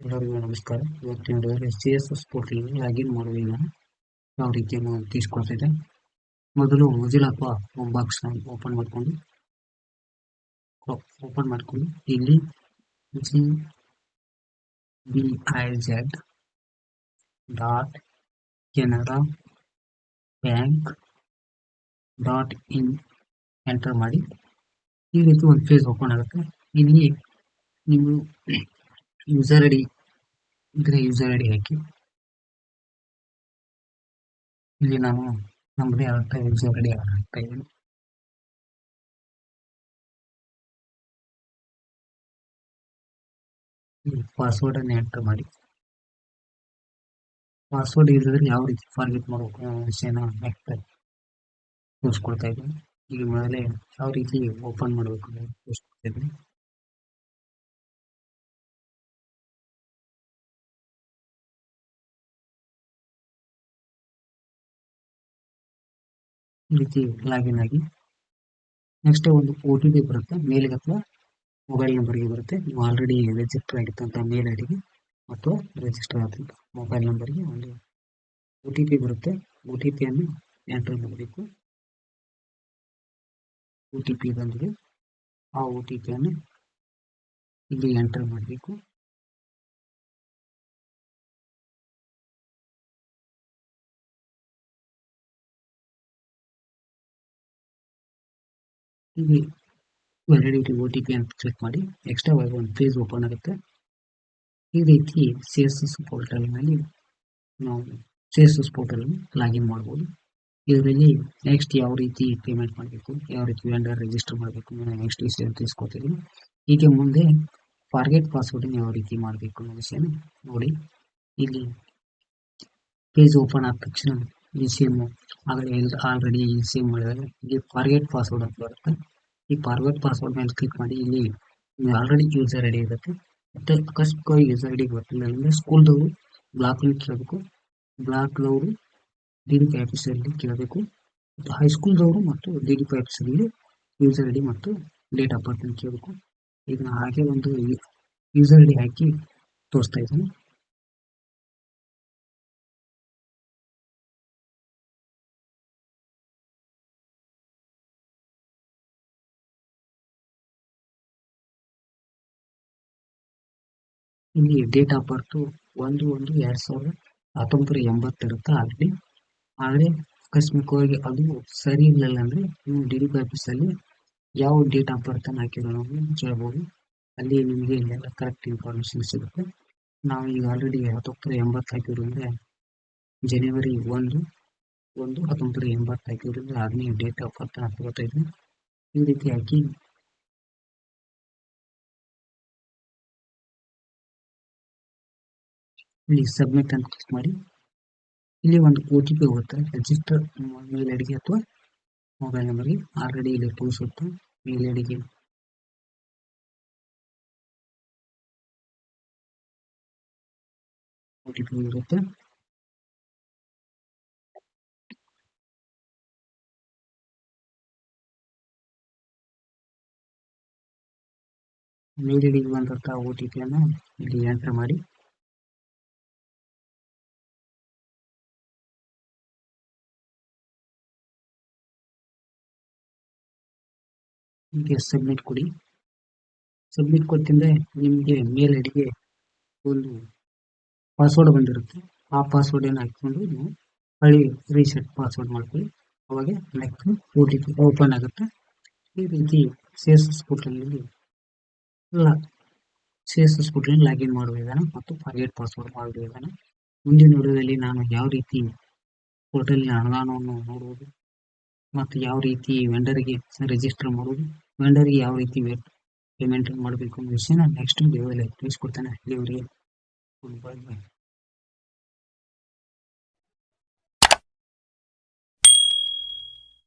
ಎಲ್ಲರಿಗೂ ನಮಸ್ಕಾರ. ಇವತ್ತಿನ ವಿಡಿಯೋದಲ್ಲಿ CSS ಪೋರ್ಟಲ್ ಲಾಗಿನ್ ಮಾಡುವ ವಿಧಾನ ಯಾವ ರೀತಿಯನ್ನು ತಿಳಿಸ್ಕೊಡ್ತಿದೆ. ಮೊದಲು ಮೊಜಿಲ್ಲಾ ಬಾಕ್ಸ್ ಓಪನ್ ಮಾಡ್ಕೊಂಡು ಇಲ್ಲಿ GBIZ.canara.bank.in ಎಂಟರ್ ಮಾಡಿ ಈ ರೀತಿ ಒಂದು ಪೇಜ್ ಓಪನ್ ಆಗುತ್ತೆ. ಇಲ್ಲಿ ನೀವು ಯೂಸರ್ ಐಡಿ ಇದ್ರೆ ಯೂಸರ್ ಐಡಿ ಹಾಕಿ. ಇಲ್ಲಿ ನಾನು ನಮ್ಮದೇ ಆದಂತ ಯೂಸರ್ ಐಡಿ ಹಾಕ್ತಾ ಇದ್ದೀನಿ. ಪಾಸ್ವರ್ಡ್ ಅನ್ನು ಎಂಟರ್ ಮಾಡಿ. ಪಾಸ್ವರ್ಡ್ ಇಲ್ಲದ್ರೆ ಯಾವ ರೀತಿ ಫಾರ್ಗೆಟ್ ಮಾಡಬೇಕು ಅನ್ನೋ ವಿಷಯನ ತೋರಿಸ್ಕೊಡ್ತಾ ಇದ್ದೀನಿ. ಈಗ ಮೊದಲೇ ಯಾವ ರೀತಿ ಓಪನ್ ಮಾಡಬೇಕು ಅಂತ ತೋರಿಸ್ಕೊಡ್ತಾ ಇದ್ದೀನಿ. ಈ ರೀತಿ ಲಾಗಿನ್ ಆಗಿ ನೆಕ್ಸ್ಟ್ ಒಂದು OTP ಬರುತ್ತೆ ಮೇಲ್ಗೆ ಅಥವಾ ಮೊಬೈಲ್ ನಂಬರ್ಗೆ ಬರುತ್ತೆ. ನೀವು ಆಲ್ರೆಡಿ ರಿಜಿಸ್ಟರ್ ಆಗಿತ್ತಂತ ಮೇಲ್ ಐಡಿಗೆ ಅಥವಾ ರಿಜಿಸ್ಟರ್ ಆದಂತ ಮೊಬೈಲ್ ನಂಬರ್ಗೆ ಒಂದು OTP ಬರುತ್ತೆ. OTPಯನ್ನು ಎಂಟರ್ ಮಾಡಬೇಕು. OTP ಬಂದಿದೆ. ಆ OTPಯನ್ನು ಇಲ್ಲಿ ಎಂಟರ್ ಮಾಡಬೇಕು. ಇಲ್ಲಿ ವ್ಯಾಲಿಡಿಟಿ OTP ಅಂತ ಕ್ಲಿಕ್ ಮಾಡಿ. ಎಕ್ಸ್ಟ್ರಾ ಒಂದು ಪೇಜ್ ಓಪನ್ ಆಗುತ್ತೆ. ಈ ರೀತಿ CSS ಪೋರ್ಟಲ್ನಲ್ಲಿ ನಾವು CSS ಪೋರ್ಟಲ್ ಲಾಗಿನ್ ಮಾಡ್ಬೋದು. ಇದರಲ್ಲಿ ನೆಕ್ಸ್ಟ್ ಯಾವ ರೀತಿ ಪೇಮೆಂಟ್ ಮಾಡಬೇಕು, ಯಾವ ರೀತಿ ವೆಂಡರ್ ರಿಜಿಸ್ಟರ್ ಮಾಡಬೇಕು ನೆಕ್ಸ್ಟ್ ವಿಷಯ ತಿಳಿಸ್ಕೊಡ್ತೀನಿ. ಈಗ ಮುಂದೆ ಫಾರ್ಗೆಟ್ ಪಾಸ್ವರ್ಡ್ ಯಾವ ರೀತಿ ಮಾಡಬೇಕು ಅನ್ನೋ ವಿಷಯನ ನೋಡಿ. ಇಲ್ಲಿ ಪೇಜ್ ಓಪನ್ ಆದ ತಕ್ಷಣ ಈ ಸೇಮ್ ಆಲ್ರೆಡಿ ಸೇಮ್ ಮಾಡಿದಾಗ ಇಲ್ಲಿ ಫಾರ್ಗೆಟ್ ಪಾಸ್ವರ್ಡ್ ಅಂತ ಬರುತ್ತೆ. ಈ ಫಾರ್ಗೆಟ್ ಪಾಸ್ವರ್ಡ್ ಮೇಲೆ ಕ್ಲಿಕ್ ಮಾಡಿ. ಇಲ್ಲಿ ಆಲ್ರೆಡಿ ಯೂಸರ್ ಐಡಿ ಇರುತ್ತೆ. ಮತ್ತೆ ಅಕಸ್ಮಾತ್ ಯೂಸರ್ ಐಡಿ ಗೊತ್ತಿಲ್ಲ ಅಂದ್ರೆ ಸ್ಕೂಲ್ದವರು ಬ್ಲಾಕ್ ಕೇಳಬೇಕು. ಬ್ಲಾಕ್ದವರು DDP ಆಫೀಸಲ್ಲಿ ಕೇಳಬೇಕು. ಮತ್ತು ಹೈಸ್ಕೂಲ್ದವರು ಮತ್ತು DDP ಆಫೀಸಲ್ಲಿ ಯೂಸರ್ ಐಡಿ ಮತ್ತು ಡೇಟ್ ಆಫ್ ಬರ್ತ್ ಅಂತ ಕೇಳಬೇಕು. ಈಗ ನಾನು ಹಾಗೆ ಒಂದು ಯೂಸರ್ ಐಡಿ ಹಾಕಿ ತೋರಿಸ್ತಾ ಇದ್ದೀನಿ. ಇಲ್ಲಿ ಡೇಟ್ ಆಫ್ ಬರ್ತ್ 1/1/2019 ಇರುತ್ತೆ ಆಲ್ರೆಡಿ. ಆದರೆ ಆಕಸ್ಮಿಕವಾಗಿ ಅದು ಸರಿ ಇರಲಿಲ್ಲ ಅಂದ್ರೆ ನೀವು DDP ಆಫೀಸಲ್ಲಿ ಯಾವ ಡೇಟ್ ಆಫ್ ಬರ್ತ್ ಅನ್ನು ಹಾಕಿರೋ ಕೇಳ್ಬೋದು. ಅಲ್ಲಿ ನಿಮಗೆ ಎಲ್ಲ ಕರೆಕ್ಟ್ ಇನ್ಫಾರ್ಮೇಶನ್ ಸಿಗುತ್ತೆ. ನಾವು ಈಗ ಆಲ್ರೆಡಿ 1980 ಹಾಕಿರೋದ್ರಿಂದ ಜನವರಿ 1/1/1980 ಹಾಕಿರೋದ್ರಿಂದ ಅದನ್ನೇ ಡೇಟ್ ಆಫ್ ಬರ್ತ್ ಹಾಕೋತಾ ಇದ್ದೀನಿ. ಈ ರೀತಿ ಹಾಕಿ ಇಲ್ಲಿ ಸಬ್ಮಿಟ್ ಅಂತ ಕ್ಲಿಕ್ ಮಾಡಿ. ಇಲ್ಲಿ ಒಂದು OTP ಹೋಗುತ್ತೆ. ರಿಜಿಸ್ಟರ್ ಮೇಲ್ ಐಡಿಗೆ ಅಥವಾ ಮೊಬೈಲ್ ನಂಬರ್ಗೆ ಆಲ್ರೆಡಿ ಇಲ್ಲಿ ತೋರಿಸುತ್ತೆ. ಮೇಲ್ ಐಡಿಗೆ OTP ಇರುತ್ತೆ. ಮೇಲ್ ಐಡಿಗೆ ಬಂದಂತ OTPಯನ್ನು ಇಲ್ಲಿ ಎಂಟರ್ ಮಾಡಿ. ಹೀಗೆ ಸಬ್ಮಿಟ್ ಕೊಡಿ. ಸಬ್ಮಿಟ್ ಕೊಟ್ಟಿಂದ್ರೆ ನಿಮಗೆ ಮೇಲ್ ಐಡಿಗೆ ಒಂದು ಪಾಸ್ವರ್ಡ್ ಬಂದಿರುತ್ತೆ. ಆ ಪಾಸ್ವರ್ಡ್ ಏನು ಹಾಕಿಕೊಂಡು ನೀವು ಹಳ್ಳಿ ರೀಸೆಟ್ ಪಾಸ್ವರ್ಡ್ ಮಾಡ್ಕೊಳ್ಳಿ. ಅವಾಗ ನೆಕ್ಸ್ಟ್ OTP ಓಪನ್ ಆಗುತ್ತೆ. ಈ ರೀತಿ CSS ಪೋರ್ಟಲ್ನಲ್ಲಿ ಲಾಗಿನ್ ಮಾಡುವ ವಿಧಾನ ಮತ್ತು ಫಾರ್ಗೆಟ್ ಪಾಸ್ವರ್ಡ್ ಮಾಡುವ ವಿಧಾನ. ಮುಂದಿನ ವಿಡಿಯೋದಲ್ಲಿ ನಾನು ಯಾವ ರೀತಿ ಪೋರ್ಟಲ್ನ ಅನುದಾನವನ್ನು ನೋಡುವುದು ಮತ್ತು ಯಾವ ರೀತಿ ವೆಂಡರ್ಗೆ ರಿಜಿಸ್ಟರ್ ಮಾಡುವುದು, ವೆಂಡರ್ಗೆ ಯಾವ ರೀತಿ ಪೇಮೆಂಟ್ ಮಾಡಬೇಕು ಅನ್ನೋ ವಿಷಯನ ನೆಕ್ಸ್ಟ್ ವಿಡಿಯೋದಲ್ಲಿ ತಿಳಿಸ್ಕೊಡ್ತೇನೆ. ಅಲ್ಲಿವರೆಗೆ ಬಾಯ್.